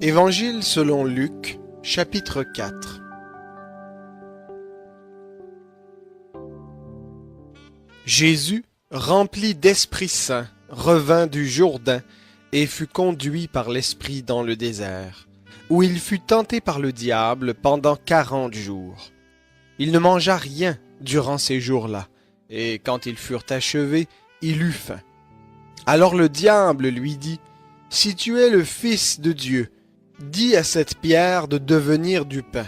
Évangile selon Luc, chapitre 4. Jésus, rempli d'Esprit Saint, revint du Jourdain et fut conduit par l'Esprit dans le désert, où il fut tenté par le diable pendant 40 jours. Il ne mangea rien durant ces jours-là, et quand ils furent achevés, il eut faim. Alors le diable lui dit, « Si tu es le Fils de Dieu, dis à cette pierre de devenir du pain. »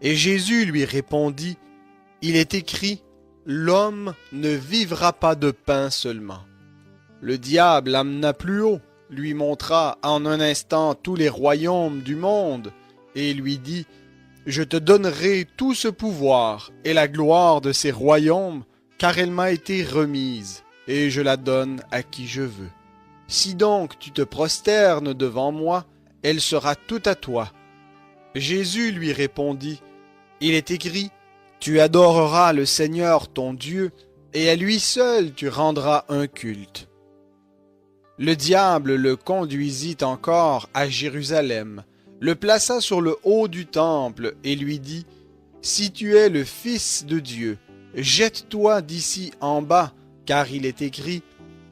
Et Jésus lui répondit, « Il est écrit, l'homme ne vivra pas de pain seulement. » Le diable l'amena plus haut, lui montra en un instant tous les royaumes du monde, et lui dit, « Je te donnerai tout ce pouvoir et la gloire de ces royaumes, car elle m'a été remise, et je la donne à qui je veux. Si donc tu te prosternes devant moi, elle sera toute à toi. » Jésus lui répondit, « Il est écrit, tu adoreras le Seigneur ton Dieu, et à lui seul tu rendras un culte. » Le diable le conduisit encore à Jérusalem, le plaça sur le haut du temple et lui dit, « Si tu es le Fils de Dieu, jette-toi d'ici en bas, car il est écrit,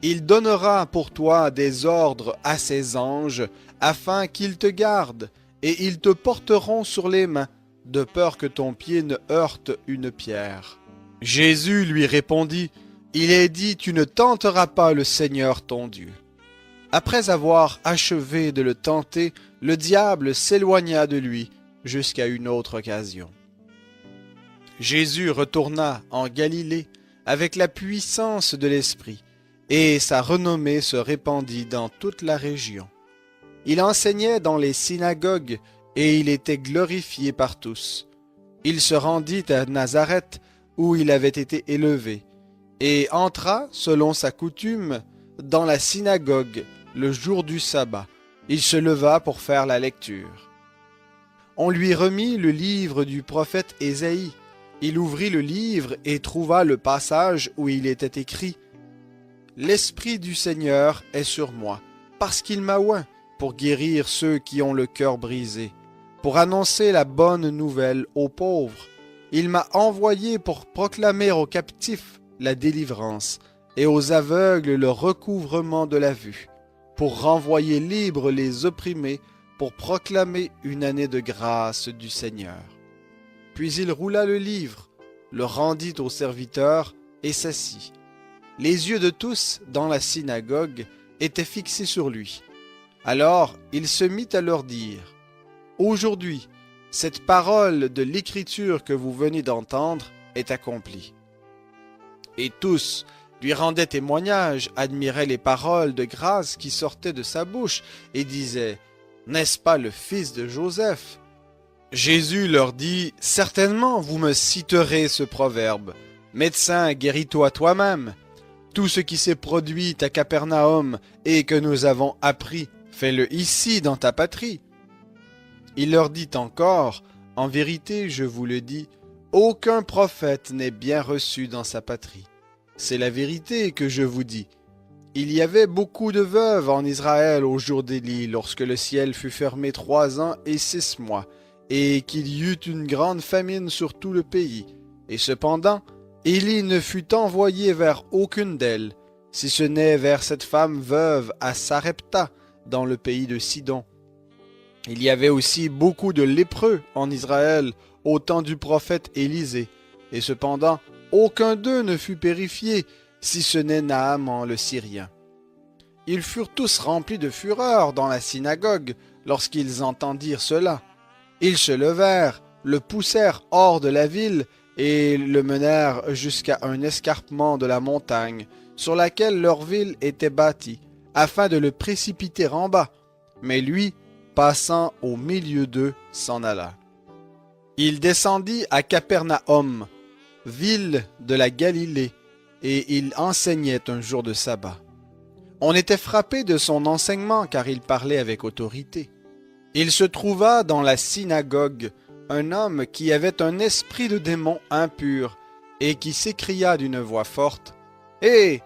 il donnera pour toi des ordres à ses anges, afin qu'ils te gardent, et ils te porteront sur les mains, de peur que ton pied ne heurte une pierre. » Jésus lui répondit, « Il est dit, tu ne tenteras pas le Seigneur ton Dieu. » Après avoir achevé de le tenter, le diable s'éloigna de lui jusqu'à une autre occasion. Jésus retourna en Galilée avec la puissance de l'Esprit, et sa renommée se répandit dans toute la région. Il enseignait dans les synagogues, et il était glorifié par tous. Il se rendit à Nazareth, où il avait été élevé, et entra, selon sa coutume, dans la synagogue le jour du sabbat. Il se leva pour faire la lecture. On lui remit le livre du prophète Ésaïe. Il ouvrit le livre et trouva le passage où il était écrit « L'Esprit du Seigneur est sur moi, parce qu'il m'a oint pour guérir ceux qui ont le cœur brisé, pour annoncer la bonne nouvelle aux pauvres. Il m'a envoyé pour proclamer aux captifs la délivrance et aux aveugles le recouvrement de la vue, pour renvoyer libres les opprimés, pour proclamer une année de grâce du Seigneur. » Puis il roula le livre, le rendit au serviteur et s'assit. Les yeux de tous dans la synagogue étaient fixés sur lui. Alors il se mit à leur dire, « Aujourd'hui, cette parole de l'Écriture que vous venez d'entendre est accomplie. » Et tous lui rendaient témoignage, admiraient les paroles de grâce qui sortaient de sa bouche et disaient, « N'est-ce pas le fils de Joseph ?» Jésus leur dit, « Certainement vous me citerez ce proverbe, « Médecin, guéris-toi toi-même. Tout ce qui s'est produit à Capernaum et que nous avons appris, fais-le ici dans ta patrie. » Il leur dit encore, « En vérité, je vous le dis, aucun prophète n'est bien reçu dans sa patrie. C'est la vérité que je vous dis. Il y avait beaucoup de veuves en Israël au jour d'Élie, lorsque le ciel fut fermé 3 ans et 6 mois, et qu'il y eut une grande famine sur tout le pays. Et cependant, Élie ne fut envoyé vers aucune d'elles, si ce n'est vers cette femme veuve à Sarepta, dans le pays de Sidon. Il y avait aussi beaucoup de lépreux en Israël au temps du prophète Élisée, et cependant, aucun d'eux ne fut purifié, si ce n'est Naaman le Syrien. Ils furent tous remplis de fureur dans la synagogue lorsqu'ils entendirent cela. Ils se levèrent, le poussèrent hors de la ville et le menèrent jusqu'à un escarpement de la montagne sur laquelle leur ville était bâtie, afin de le précipiter en bas. Mais lui, passant au milieu d'eux, s'en alla. Il descendit à Capernaum, ville de la Galilée, et il enseignait un jour de sabbat. On était frappé de son enseignement car il parlait avec autorité. Il se trouva dans la synagogue un homme qui avait un esprit de démon impur et qui s'écria d'une voix forte, « Hé,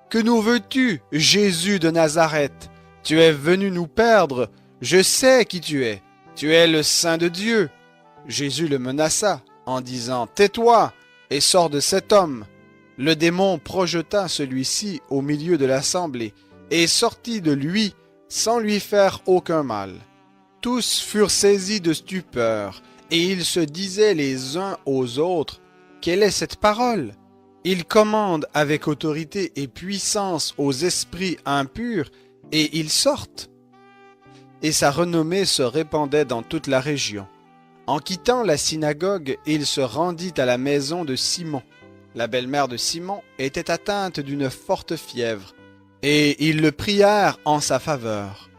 que nous veux-tu, Jésus de Nazareth? Tu es venu nous perdre Je sais qui tu es le Saint de Dieu. » Jésus le menaça en disant, « Tais-toi et sors de cet homme. » Le démon projeta celui-ci au milieu de l'assemblée et sortit de lui sans lui faire aucun mal. Tous furent saisis de stupeur et ils se disaient les uns aux autres, « Quelle est cette parole? Il commande avec autorité et puissance aux esprits impurs et ils sortent. » Et sa renommée se répandait dans toute la région. En quittant la synagogue, il se rendit à la maison de Simon. La belle-mère de Simon était atteinte d'une forte fièvre, et ils le prièrent en sa faveur.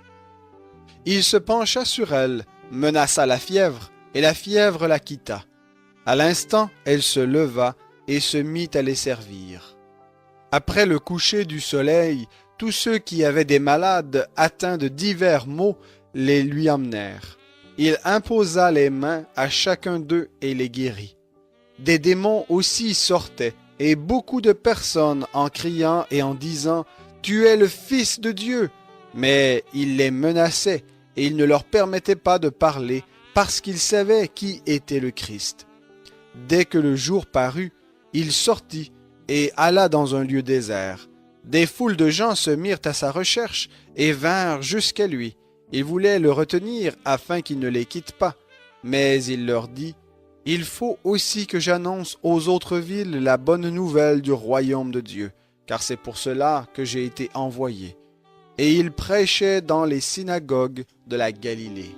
Il se pencha sur elle, menaça la fièvre, et la fièvre la quitta. À l'instant, elle se leva et se mit à les servir. Après le coucher du soleil, tous ceux qui avaient des malades atteints de divers maux les lui emmenèrent. Il imposa les mains à chacun d'eux et les guérit. Des démons aussi sortaient, et beaucoup de personnes en criant et en disant « Tu es le Fils de Dieu !» Mais il les menaçait, et il ne leur permettait pas de parler, parce qu'ils savaient qui était le Christ. Dès que le jour parut, il sortit et alla dans un lieu désert. Des foules de gens se mirent à sa recherche et vinrent jusqu'à lui. Ils voulaient le retenir afin qu'il ne les quitte pas. Mais il leur dit, « Il faut aussi que j'annonce aux autres villes la bonne nouvelle du royaume de Dieu, car c'est pour cela que j'ai été envoyé. » Et il prêchait dans les synagogues de la Galilée.